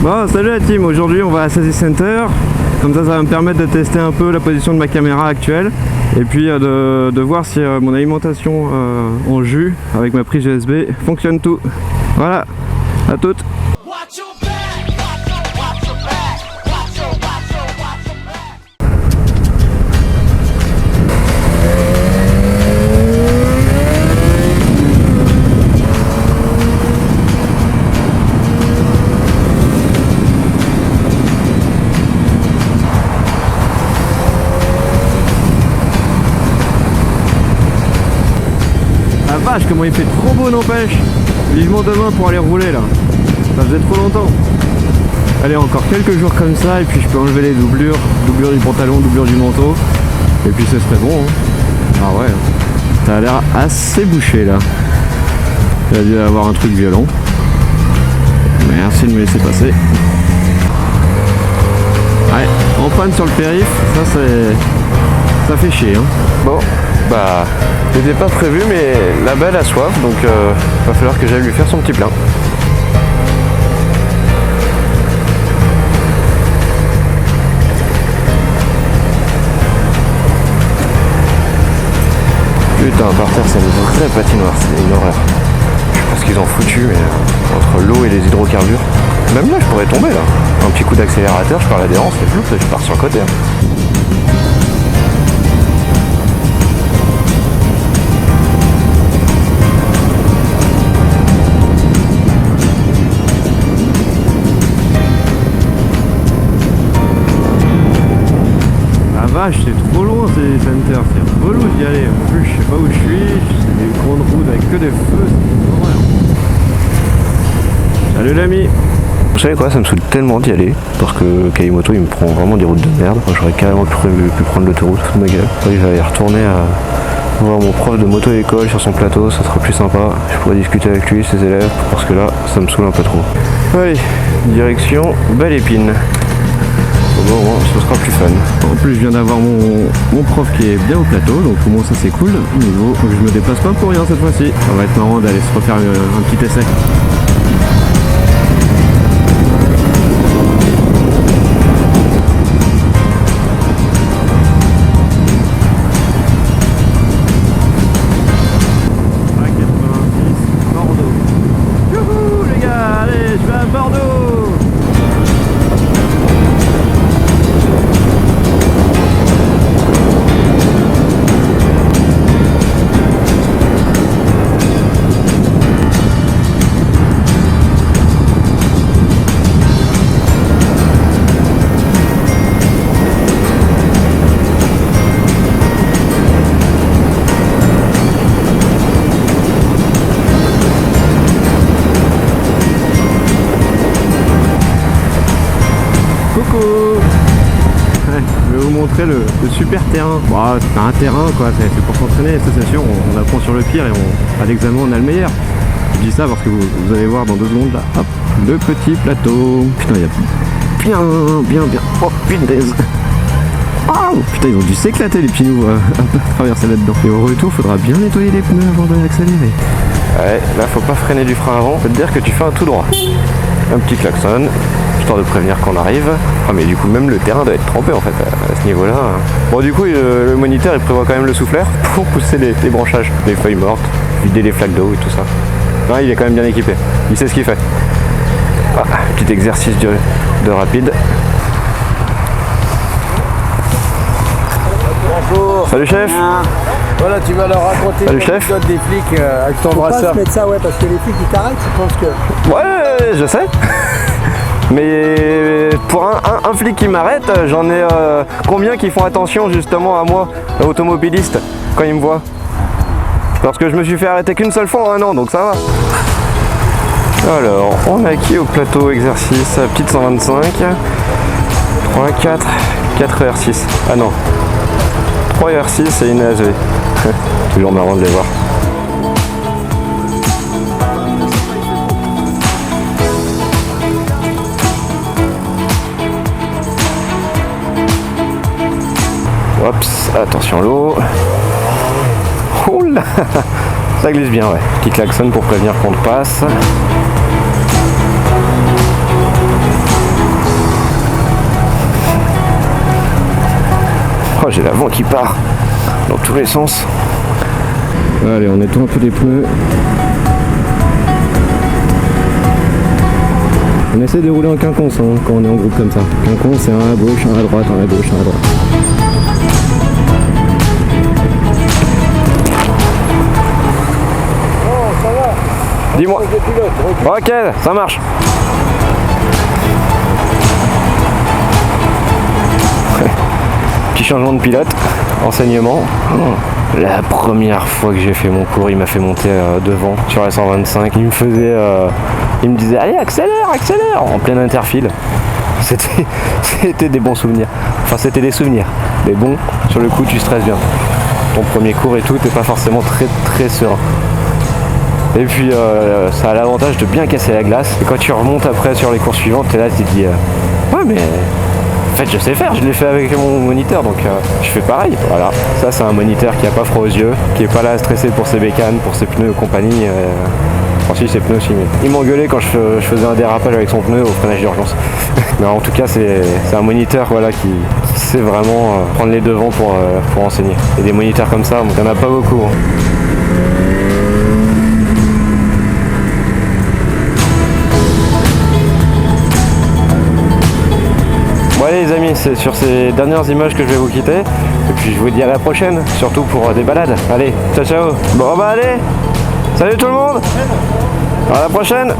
Bon, salut la team, aujourd'hui on va à Sassy Center. Comme ça va me permettre de tester un peu la position de ma caméra actuelle. Et puis de voir si mon alimentation en jus avec ma prise USB fonctionne tout. Voilà, à toutes. La vache, comment il fait trop beau, n'empêche. Vivement demain pour aller rouler là. Ça faisait trop longtemps. Allez, encore quelques jours comme ça et puis je peux enlever les doublures. Doublure du pantalon, doublure du manteau. Et puis ce serait bon. Hein. Ah ouais. Ça a l'air assez bouché là. Il a dû avoir un truc violent. Merci de me laisser passer. Ouais, en panne sur le périph', ça fait chier. Hein. Bon, bah, c'était pas prévu, mais la belle a soif, donc va falloir que j'aille lui faire son petit plein. Putain, par terre, c'est une vraie patinoire, c'est une horreur. Je sais pas ce qu'ils ont foutu, mais entre l'eau et les hydrocarbures. Même là, je pourrais tomber là. Un petit coup d'accélérateur, je perds l'adhérence et flou, je pars sur le côté. Hein. Vache, c'est trop loin ces centers, c'est relou d'y aller. En plus, je sais pas où je suis, c'est des grandes routes avec que des feux, c'est horreur. Salut l'ami. Vous savez quoi, ça me saoule tellement d'y aller, parce que Kaimoto il me prend vraiment des routes de merde. Enfin, j'aurais carrément pu prendre l'autoroute, sous ma gueule. Je vais aller retourner à voir mon prof de moto à l'école sur son plateau, ça sera plus sympa. Je pourrais discuter avec lui, ses élèves, parce que là, ça me saoule un peu trop. Allez, direction Belle Épine. Bon, ce sera plus fun. En plus, je viens d'avoir mon prof qui est bien au plateau, donc au moins ça c'est cool. Niveau, je me déplace pas pour rien cette fois-ci. Ça va être marrant d'aller se refaire un petit essai. Je vais vous montrer le super terrain. Bon, c'est pas un terrain quoi, c'est pour s'entraîner, c'est sûr, on apprend sur le pire et à l'examen on a le meilleur. Je dis ça parce que vous allez voir dans 2 secondes là, hop, le petit plateau. Putain, il y a bien. Oh punaise. Oh putain, ils ont dû s'éclater les pinous à traverser là-dedans. Et au retour, faudra bien nettoyer les pneus avant d'accélérer. Ouais, là faut pas freiner du frein avant, faut te dire que tu fais un tout droit. Un petit klaxon, histoire de prévenir qu'on arrive. Ah mais du coup même le terrain doit être trempé en fait à ce niveau là. Bon du coup le moniteur il prévoit quand même le souffleur pour pousser les branchages, les feuilles mortes, vider les flaques d'eau et tout ça. Ouais, il est quand même bien équipé, il sait ce qu'il fait. Ah, petit exercice de rapide. Bonjour. Salut chef. Voilà, tu vas leur raconter l'anecdote des flics avec ton brasseur. Faut pas se mettre ça, ouais, parce que les flics ils t'arrêtent, ils pensent que... Ouais, je sais. Mais pour un flic qui m'arrête, j'en ai combien qui font attention justement à moi, automobiliste, quand ils me voient. Parce que je me suis fait arrêter qu'une seule fois en 1 an, donc ça va. Alors, on a qui au plateau exercice? Petite 125. 3, 4, 4 R6. Ah non. 3 R6 et une ASV. Toujours marrant de les voir. Oups, attention l'eau. Oh là, ça glisse bien, ouais. Petit klaxon pour prévenir qu'on te passe. Oh, j'ai l'avant qui part dans tous les sens. Allez, on nettoie un peu les pneus. On essaie de rouler en quinconce hein, quand on est en groupe comme ça. Quinconce, c'est un à gauche, un à droite, un à gauche, un à droite. Dis-moi. Ok, ça marche. Petit changement de pilote, enseignement. La première fois que j'ai fait mon cours, il m'a fait monter devant sur la 125. Il me disait allez accélère, accélère en plein interfile. C'était des bons souvenirs. Enfin c'était des souvenirs. Mais bon, sur le coup tu stresses bien. Ton premier cours et tout, t'es pas forcément très serein. Et puis ça a l'avantage de bien casser la glace. Et quand tu remontes après sur les cours suivantes, t'es là, tu te dis ouais mais en fait je sais faire, je l'ai fait avec mon moniteur donc je fais pareil. Voilà, ça c'est un moniteur qui a pas froid aux yeux, qui est pas là à stresser pour ses bécanes, pour ses pneus et compagnie. Enfin si, ses pneus aussi, mais il m'engueulait quand je faisais un dérapage avec son pneu au freinage d'urgence. Mais en tout cas c'est un moniteur voilà, qui sait vraiment prendre les devants pour enseigner. Et des moniteurs comme ça, il n'y en a pas beaucoup. Hein. Bon allez les amis, c'est sur ces dernières images que je vais vous quitter. Et puis je vous dis à la prochaine, surtout pour des balades. Allez, ciao ciao. Bon bah allez, salut tout le monde. À la prochaine.